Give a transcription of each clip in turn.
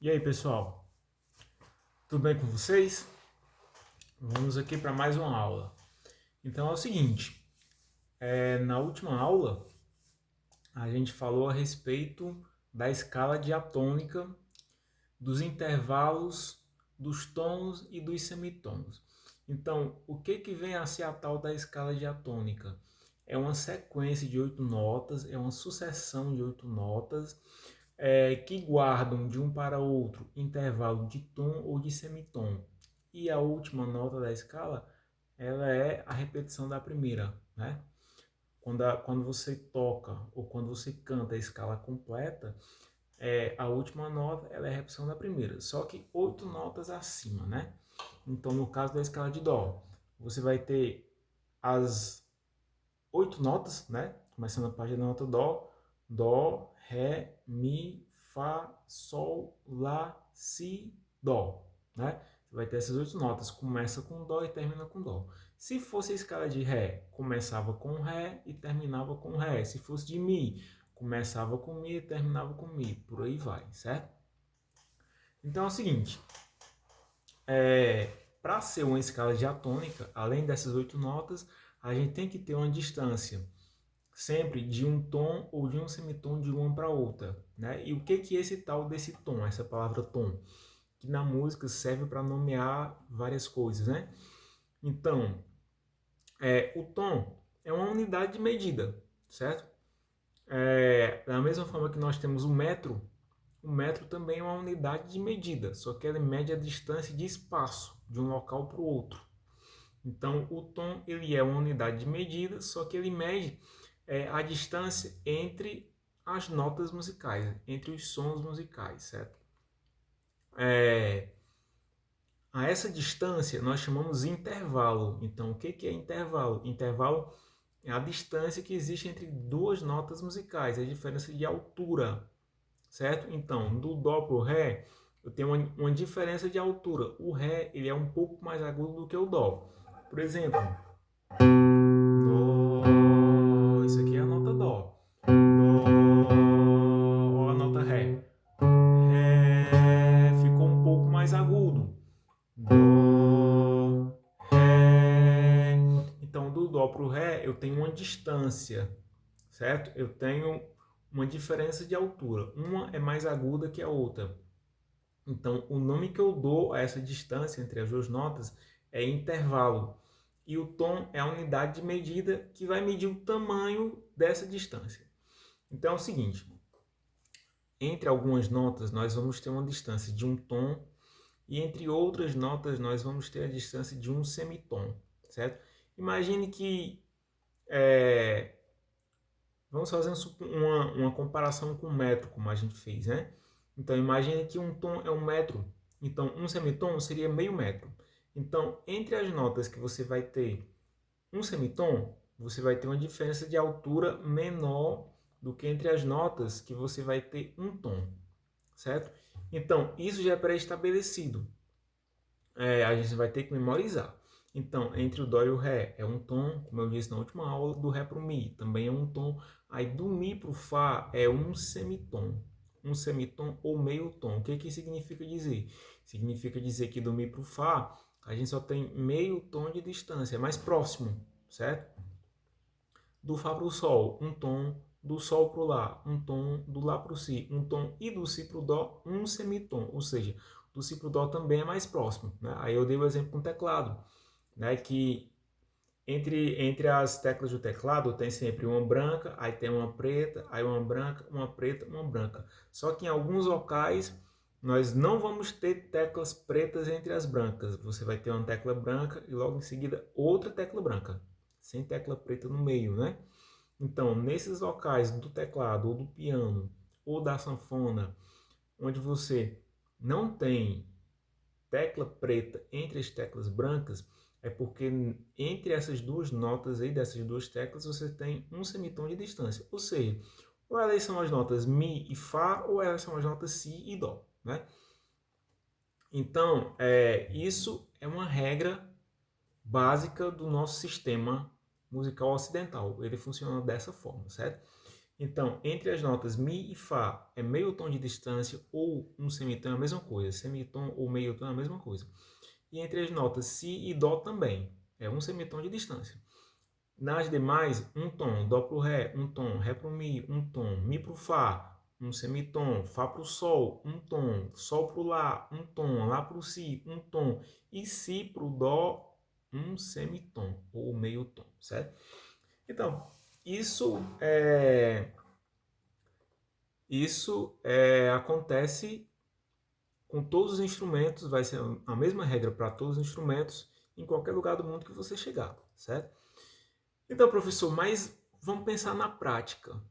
E aí, pessoal? Tudo bem com vocês? Vamos aqui para mais uma aula. Então é o seguinte, na última aula a gente falou a respeito da escala diatônica, dos intervalos, dos tons e dos semitons. Então, o que vem a ser a tal da escala diatônica? É uma sequência de 8 notas, é uma sucessão de 8 notas que guardam de um para outro intervalo de tom ou de semitom. E a última nota da escala, ela é a repetição da primeira, né? Quando você toca ou quando você canta a escala completa, a última nota ela é a repetição da primeira, só que 8 notas acima, né? Então, no caso da escala de Dó, você vai ter as 8 notas, né? Começando a partir da nota Dó, Dó, Ré, Mi, Fá, Sol, Lá, Si, Dó, né? Você vai ter essas 8 notas, começa com Dó e termina com Dó. Se fosse a escala de Ré, começava com Ré e terminava com Ré. Se fosse de Mi, começava com Mi e terminava com Mi. Por aí vai, certo? Então é o seguinte, para ser uma escala diatônica, além dessas 8 notas, a gente tem que ter uma distância sempre de um tom ou de um semitom de uma para outra, né? E o que é esse tal desse tom, essa palavra tom, que na música serve para nomear várias coisas, né? Então, o tom é uma unidade de medida, certo? Da mesma forma que nós temos o metro também é uma unidade de medida, só que ela mede a distância de espaço de um local para o outro. Então, o tom ele é uma unidade de medida, só que ele mede a distância entre as notas musicais, entre os sons musicais, certo? A essa distância nós chamamos de intervalo. Então, o que é intervalo? Intervalo é a distância que existe entre duas notas musicais, a diferença de altura, certo? Então, do Dó para o Ré, eu tenho uma diferença de altura. O Ré ele é um pouco mais agudo do que o Dó. Por exemplo, Dó, isso aqui é a nota Dó. Dó, ó a nota Ré. Ré ficou um pouco mais agudo. Dó, Ré. Então, do Dó para o Ré, eu tenho uma distância, certo? Eu tenho uma diferença de altura. Uma é mais aguda que a outra. Então, o nome que eu dou a essa distância entre as duas notas é intervalo. E o tom é a unidade de medida que vai medir o tamanho dessa distância. Então é o seguinte, entre algumas notas nós vamos ter uma distância de um tom e entre outras notas nós vamos ter a distância de um semitom, certo? Imagine que vamos fazer uma comparação com o metro, como a gente fez, né? Então imagine que um tom é 1 metro, então um semitom seria meio metro. Então entre as notas que você vai ter um semitom, você vai ter uma diferença de altura menor do que entre as notas que você vai ter um tom, certo? Então, isso já é pré-estabelecido. A gente vai ter que memorizar. Então, entre o Dó e o Ré é um tom, como eu disse na última aula, do Ré para o Mi também é um tom. Aí do Mi para o Fá é um semitom. Um semitom ou meio tom. O que significa dizer? Significa dizer que do Mi para o Fá a gente só tem meio tom de distância, é mais próximo, certo? Do Fá para o Sol, um tom. Do Sol para o Lá, um tom. Do Lá para o Si, um tom. E do Si para o Dó, um semitom. Ou seja, do Si para o Dó também é mais próximo. Né? Aí eu dei o exemplo com o teclado, né? Que entre as teclas do teclado tem sempre uma branca, aí tem uma preta, aí uma branca, uma preta, uma branca. Só que em alguns locais nós não vamos ter teclas pretas entre as brancas. Você vai ter uma tecla branca e logo em seguida outra tecla branca, sem tecla preta no meio, né? Então, nesses locais do teclado ou do piano ou da sanfona, onde você não tem tecla preta entre as teclas brancas, é porque entre essas duas notas aí, dessas duas teclas, você tem um semitom de distância. Ou seja, ou elas são as notas Mi e Fá, ou elas são as notas Si e Dó, né? Então, isso é uma regra básica do nosso sistema musical ocidental. Ele funciona dessa forma, certo? Então, entre as notas Mi e Fá é meio tom de distância ou um semitom é a mesma coisa. Semitom ou meio tom é a mesma coisa. E entre as notas Si e Dó também é um semitom de distância. Nas demais, um tom, Dó pro Ré, um tom, Ré pro Mi, um tom, Mi pro Fá, um semitom, Fá pro Sol, um tom, Sol pro Lá, um tom, Lá pro Si, um tom, e Si pro Dó, um semitom, ou meio tom, certo? Então, acontece com todos os instrumentos, vai ser a mesma regra para todos os instrumentos, em qualquer lugar do mundo que você chegar, certo? Então, professor, mas vamos pensar na prática.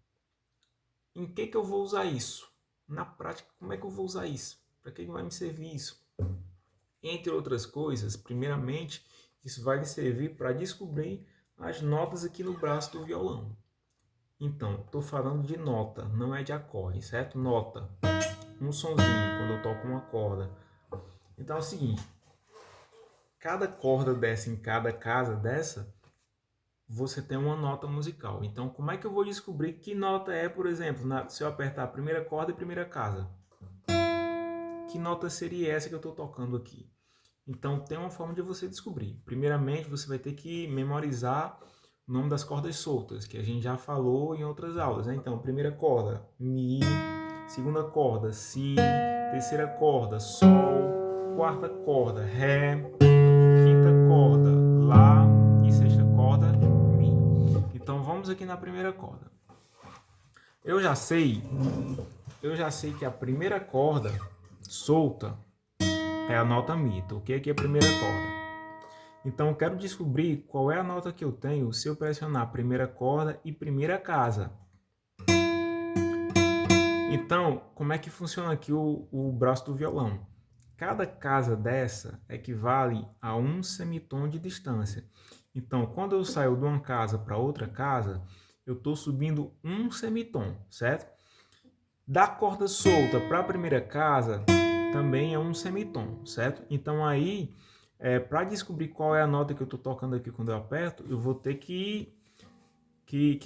Em que eu vou usar isso? Na prática, como é que eu vou usar isso? Para que vai me servir isso? Entre outras coisas, primeiramente, isso vai lhe servir para descobrir as notas aqui no braço do violão. Então, estou falando de nota, não é de acorde, certo? Nota, um sonzinho quando eu toco uma corda. Então é o seguinte, cada corda dessa em cada casa dessa, você tem uma nota musical. Então, como é que eu vou descobrir que nota é, por exemplo, se eu apertar a primeira corda e primeira casa? Que nota seria essa que eu estou tocando aqui? Então, tem uma forma de você descobrir. Primeiramente, você vai ter que memorizar o nome das cordas soltas, que a gente já falou em outras aulas, né? Então, primeira corda, Mi, segunda corda, Si, terceira corda, Sol, quarta corda, Ré, quinta corda, Lá e sexta corda, Mi. Então, vamos aqui na primeira corda. Eu já sei que a primeira corda solta é a nota Mi. Toquei aqui a primeira corda. Então, eu quero descobrir qual é a nota que eu tenho se eu pressionar a primeira corda e primeira casa. Então, como é que funciona aqui o braço do violão? Cada casa dessa equivale a um semitom de distância. Então, quando eu saio de uma casa para outra casa, eu estou subindo um semitom, certo? Da corda solta para a primeira casa, também é um semitom, certo? Então, aí, para descobrir qual é a nota que eu estou tocando aqui quando eu aperto, eu vou ter que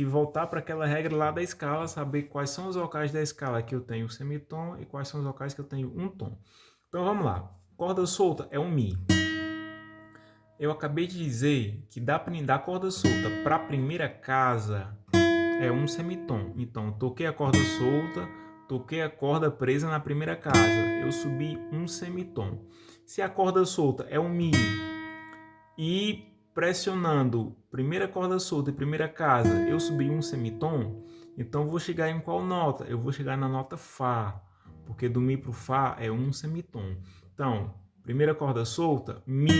voltar para aquela regra lá da escala, saber quais são os vocais da escala que eu tenho semitom e quais são os vocais que eu tenho um tom. Então vamos lá. Corda solta é um Mi. Eu acabei de dizer que da corda solta para a primeira casa é um semitom. Então toquei a corda solta, toquei a corda presa na primeira casa, eu subi um semitom. Se a corda solta é um Mi e pressionando primeira corda solta e primeira casa, eu subi um semitom, então vou chegar em qual nota? Eu vou chegar na nota Fá, porque do Mi para o Fá é um semitom. Então, primeira corda solta, Mi.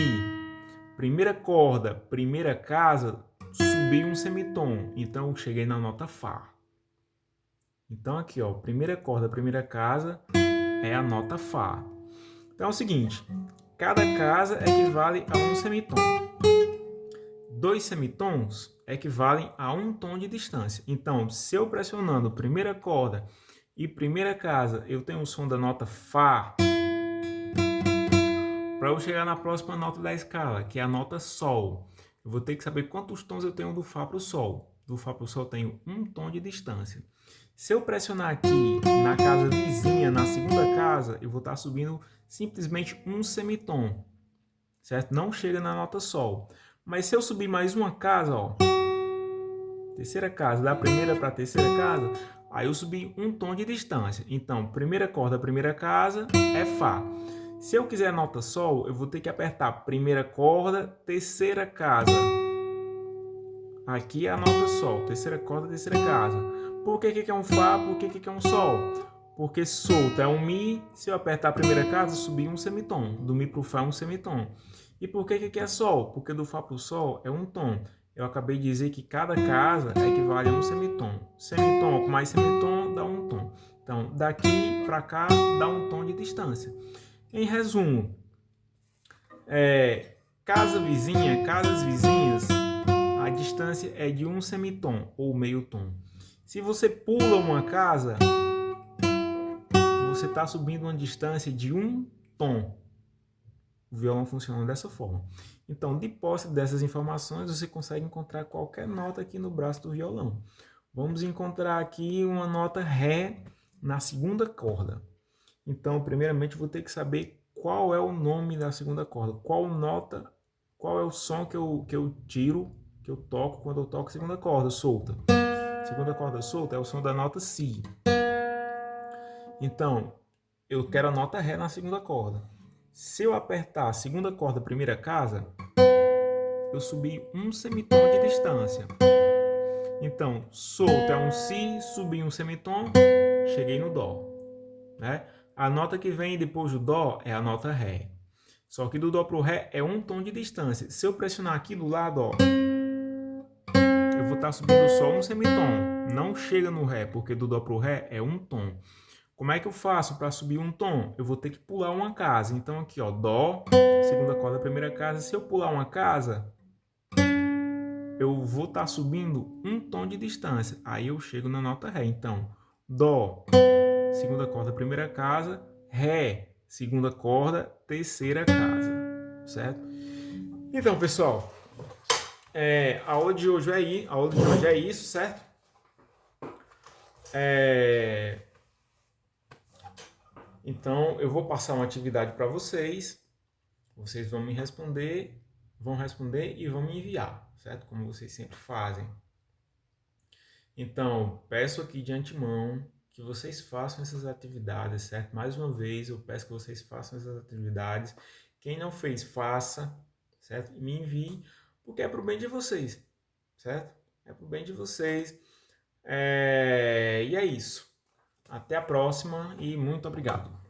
Primeira corda, primeira casa, subi um semitom, então eu cheguei na nota Fá. Então aqui, ó, primeira corda, primeira casa é a nota Fá. Então é o seguinte, cada casa equivale a um semitom. 2 semitons equivalem a um tom de distância. Então, se eu pressionando primeira corda e primeira casa, eu tenho o som da nota Fá. Para eu chegar na próxima nota da escala, que é a nota Sol, eu vou ter que saber quantos tons eu tenho do Fá para o Sol. Do Fá para o Sol eu tenho um tom de distância. Se eu pressionar aqui na casa vizinha, na segunda casa, eu vou estar subindo simplesmente um semitom, certo? Não chega na nota Sol. Mas se eu subir mais uma casa, ó, terceira casa, da primeira para a terceira casa, aí eu subi um tom de distância. Então, primeira corda, primeira casa é Fá. Se eu quiser a nota Sol, eu vou ter que apertar primeira corda, terceira casa. Aqui é a nota Sol, terceira corda, terceira casa. Por que é um Fá? Por que é um Sol? Porque solto é um Mi, se eu apertar a primeira casa, subir um semitom. Do Mi para o Fá é um semitom. E por que é Sol? Porque do Fá para o Sol é um tom. Eu acabei de dizer que cada casa equivale a um semitom. Semitom com mais semitom dá um tom. Então, daqui para cá dá um tom de distância. Em resumo, casas vizinhas, a distância é de um semitom ou meio tom. Se você pula uma casa, você está subindo uma distância de um tom. O violão funciona dessa forma. Então, de posse dessas informações, você consegue encontrar qualquer nota aqui no braço do violão. Vamos encontrar aqui uma nota Ré na segunda corda. Então, primeiramente, eu vou ter que saber qual é o nome da segunda corda. Qual é o som que eu tiro, que eu toco quando eu toco segunda corda solta. Segunda corda solta é o som da nota Si. Então, eu quero a nota Ré na segunda corda. Se eu apertar a segunda corda, primeira casa, eu subi um semitom de distância. Então, solto é um Si, subi um semitom, cheguei no Dó. Né? A nota que vem depois do Dó é a nota Ré. Só que do Dó para o Ré é um tom de distância. Se eu pressionar aqui do lado, ó, eu vou estar subindo só um semitom. Não chega no Ré, porque do Dó para o Ré é um tom. Como é que eu faço para subir um tom? Eu vou ter que pular uma casa. Então aqui, ó, Dó, segunda corda, primeira casa. Se eu pular uma casa, eu vou estar subindo um tom de distância. Aí eu chego na nota Ré. Então, Dó, segunda corda, primeira casa, Ré, segunda corda, terceira casa, certo? Então, pessoal, a aula de hoje é isso, certo? Então, eu vou passar uma atividade para vocês. Vocês vão me responder, e vão me enviar, certo? Como vocês sempre fazem. Então, peço aqui de antemão que vocês façam essas atividades, certo? Mais uma vez, eu peço que vocês façam essas atividades. Quem não fez, faça, certo? E me envie, porque é pro bem de vocês, certo? É pro bem de vocês. E é isso. Até a próxima e muito obrigado.